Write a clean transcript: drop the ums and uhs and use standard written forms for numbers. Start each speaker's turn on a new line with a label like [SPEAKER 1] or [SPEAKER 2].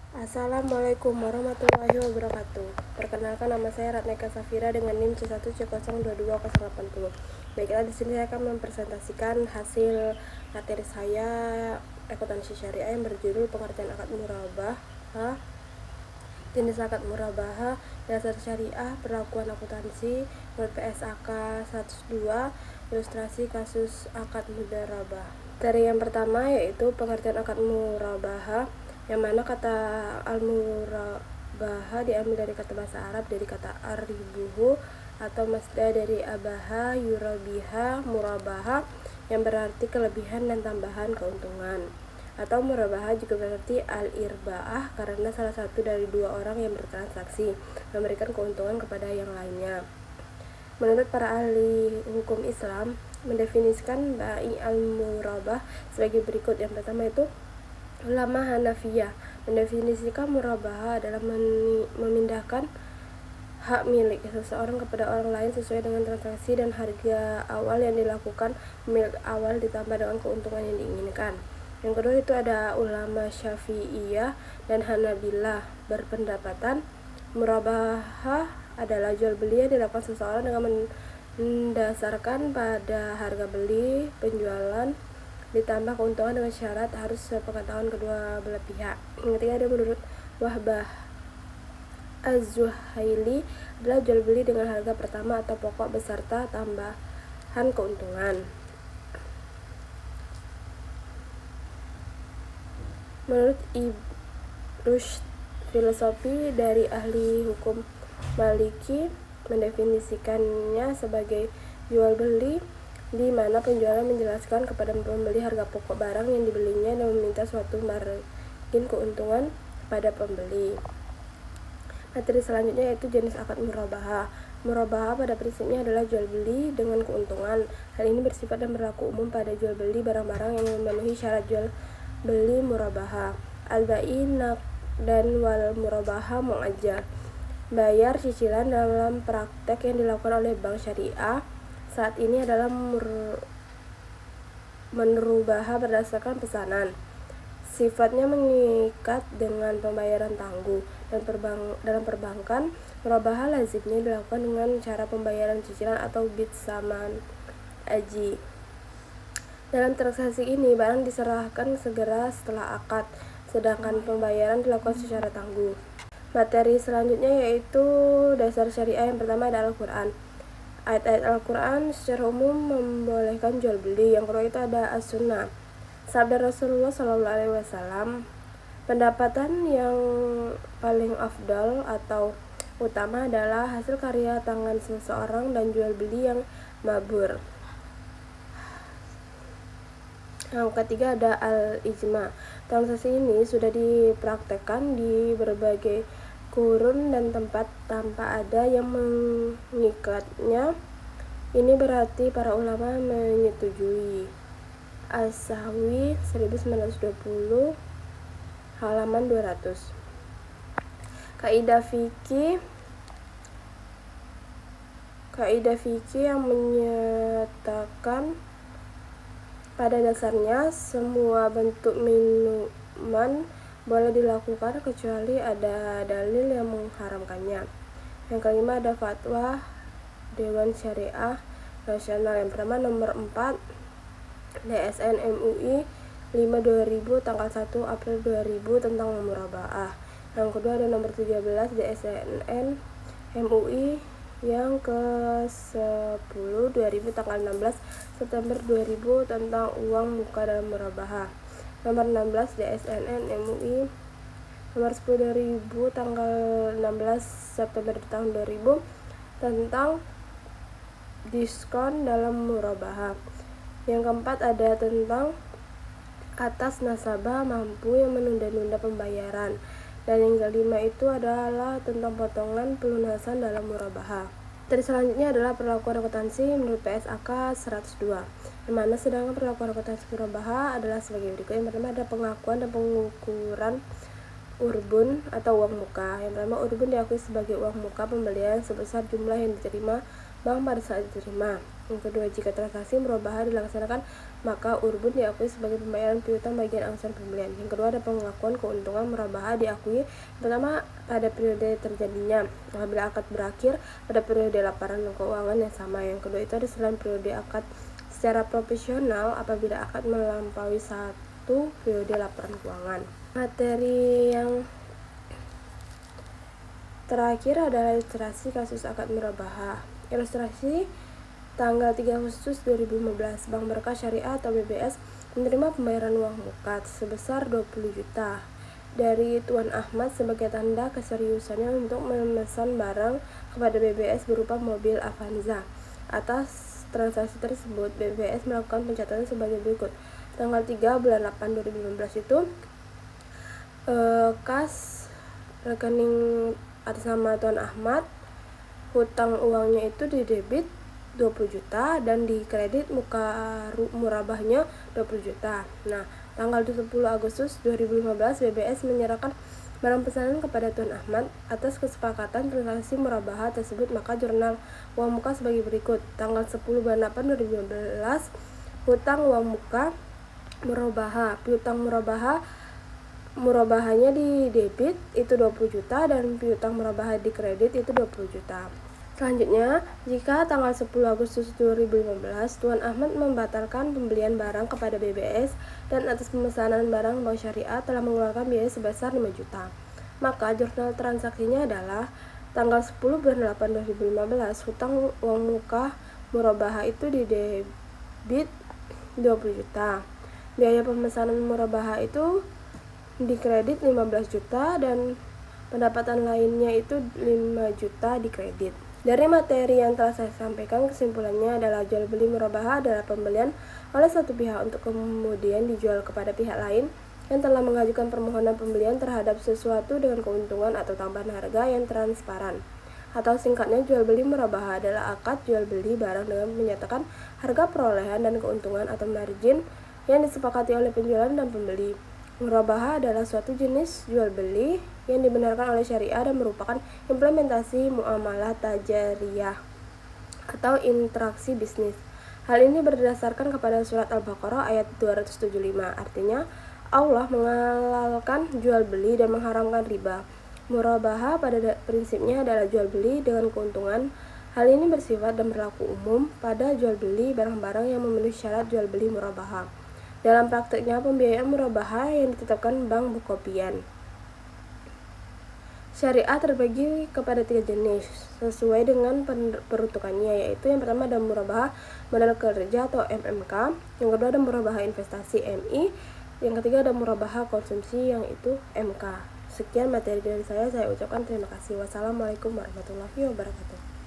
[SPEAKER 1] Assalamualaikum warahmatullahi wabarakatuh. Perkenalkan, nama saya Ratneka Safira dengan NIM C1C022080. Baiklah, di sini saya akan mempresentasikan hasil materi saya akuntansi syariah yang berjudul pengertian akad murabah, jenis akad murabah, dasar syariah, perlakuan akuntansi, menurut PSAK 102, ilustrasi kasus akad murabah. Materi yang pertama yaitu pengertian akad murabah, yang mana kata al-murabah diambil dari kata bahasa Arab, dari kata aribuhu atau masdar dari abaha yurabiha murabaha, yang berarti kelebihan dan tambahan keuntungan. Atau murabah juga berarti al-irbaah karena salah satu dari dua orang yang bertransaksi memberikan keuntungan kepada yang lainnya. Menurut para ahli hukum Islam, mendefinisikan bai al-murabah sebagai berikut. Yang pertama itu ulama Hanafiyah mendefinisikan murabah adalah memindahkan hak milik seseorang kepada orang lain sesuai dengan transaksi dan harga awal yang dilakukan milik awal ditambah dengan keuntungan yang diinginkan. Yang kedua itu ada ulama Syafi'iyah dan Hanabilah berpendapatan murabah adalah jual beli yang dilakukan seseorang dengan mendasarkan pada harga beli penjualan ditambah keuntungan dengan syarat harus sepengetahuan kedua belah pihak. Yang ketiga ada menurut Wahbah Az-Zuhaili adalah jual beli dengan harga pertama atau pokok beserta tambahan keuntungan. Menurut Ibn Rushd, filosofi dari ahli hukum Maliki mendefinisikannya sebagai jual beli di mana penjual menjelaskan kepada pembeli harga pokok barang yang dibelinya dan meminta suatu margin keuntungan pada pembeli. Materi selanjutnya yaitu jenis akad murabah. Murabah pada prinsipnya adalah jual beli dengan keuntungan. Hal ini bersifat dan berlaku umum pada jual beli barang-barang yang memenuhi syarat jual beli murabah. Al-bai dan wal murabah mu'ajjal. Bayar cicilan dalam praktek yang dilakukan oleh bank syariah saat ini adalah menrubah berdasarkan pesanan. Sifatnya mengikat dengan pembayaran tangguh, dan dalam perbankan murabah lazimnya dilakukan dengan cara pembayaran cicilan atau bid saman aji. Dalam transaksi ini barang diserahkan segera setelah akad, sedangkan pembayaran dilakukan secara tangguh. Materi selanjutnya yaitu dasar syariah. Yang pertama ada Al-Quran. Ayat-ayat Al-Quran secara umum membolehkan jual beli. Yang kedua itu ada As-Sunnah. Sabda Rasulullah SAW, pendapatan yang paling afdal atau utama adalah hasil karya tangan seseorang dan jual beli yang mabur. Yang ketiga ada Al-Ijma. Transaksi ini sudah dipraktekkan di berbagai kurun dan tempat tanpa ada yang mengikatnya. Ini berarti para ulama menyetujui. As-Sahwi 1920 halaman 200. Kaidah fikih yang menyatakan pada dasarnya semua bentuk minuman boleh dilakukan kecuali ada dalil yang mengharamkannya. Yang kelima ada fatwa Dewan Syariah Nasional. Yang pertama nomor 4 DSN MUI 5/2000 tanggal 1 April 2000 tentang murabah. Yang kedua ada nomor 13 DSN MUI yang ke-10 2000 tanggal 16 September 2000 tentang uang muka dalam murabah. Nomor 16 DSNN MUI nomor 10 2000 tanggal 16 September tahun 2000 tentang diskon dalam murabah. Yang keempat ada tentang atas nasabah mampu yang menunda-nunda pembayaran. Dan yang kelima itu adalah tentang potongan pelunasan dalam murabah. Materi selanjutnya adalah perlakuan akuntansi menurut PSAK 102, yang mana sedangkan perlakuan akuntansi murabah adalah sebagai berikut. Yang pertama ada pengakuan dan pengukuran urbun atau uang muka. Yang pertama, urbun diakui sebagai uang muka pembelian sebesar jumlah yang diterima bank pada saat diterima. Yang kedua, jika transaksi murabahah dilaksanakan, maka urbun diakui sebagai pembayaran piutang bagian angsuran pembelian. Yang kedua, ada pengakuan keuntungan murabahah diakui pertama pada periode terjadinya apabila akad berakhir pada periode laporan keuangan yang sama. Yang kedua itu ada selain periode akad secara proporsional apabila akad melampaui satu periode laporan keuangan. Materi yang terakhir adalah ilustrasi kasus akad murabahah. Ilustrasi tanggal 3 Agustus 2015, Bank Berkah Syariah atau BBS menerima pembayaran uang muka sebesar 20 juta dari Tuan Ahmad sebagai tanda keseriusannya untuk memesan barang kepada BBS berupa mobil Avanza. Atas transaksi tersebut, BBS melakukan pencatatan sebagai berikut. Tanggal 3 bulan 8 2015 itu kas rekening atas nama Tuan Ahmad, hutang uangnya itu didebit 20 juta dan di kredit muka murabahnya 20 juta. Nah, tanggal 10 Agustus 2015 BBS menyerahkan barang pesanan kepada Tuan Ahmad. Atas kesepakatan transaksi murabahah tersebut, maka jurnal uang muka sebagai berikut. Tanggal 10 bulan 8 2015, hutang uang muka murabahah, piutang murabahanya di debit itu 20 juta dan piutang murabahah di kredit itu 20 juta. Selanjutnya, jika tanggal 10 Agustus 2015 Tuan Ahmad membatalkan pembelian barang kepada BBS dan atas pemesanan barang Bank Syariah telah mengeluarkan biaya sebesar 5 juta, maka jurnal transaksinya adalah tanggal 10 bulan 8 2015, hutang uang muka murabahah itu di debit 20 juta. Biaya pemesanan murabahah itu di kredit 15 juta dan pendapatan lainnya itu 5 juta di kredit. Dari materi yang telah saya sampaikan, kesimpulannya adalah jual beli murabahah adalah pembelian oleh satu pihak untuk kemudian dijual kepada pihak lain yang telah mengajukan permohonan pembelian terhadap sesuatu dengan keuntungan atau tambahan harga yang transparan. Atau singkatnya, jual beli murabahah adalah akad jual beli barang dengan menyatakan harga perolehan dan keuntungan atau margin yang disepakati oleh penjual dan pembeli. Murabahah adalah suatu jenis jual beli yang dibenarkan oleh syariah dan merupakan implementasi muamalah tajariyah atau interaksi bisnis. Hal ini berdasarkan kepada surat Al-Baqarah ayat 275. Artinya, Allah menghalalkan jual beli dan mengharamkan riba. Murabahah pada prinsipnya adalah jual beli dengan keuntungan. Hal ini bersifat dan berlaku umum pada jual beli barang-barang yang memenuhi syarat jual beli murabahah. Dalam prakteknya, pembiayaan murabahah yang ditetapkan Bank Bukopin Syariah terbagi kepada 3 jenis sesuai dengan peruntukannya, yaitu yang pertama ada murabahah modal kerja atau MMK, yang kedua ada murabahah investasi MI, yang ketiga ada murabahah konsumsi yang itu MK. Sekian materi dari saya ucapkan terima kasih. Wassalamualaikum warahmatullahi wabarakatuh.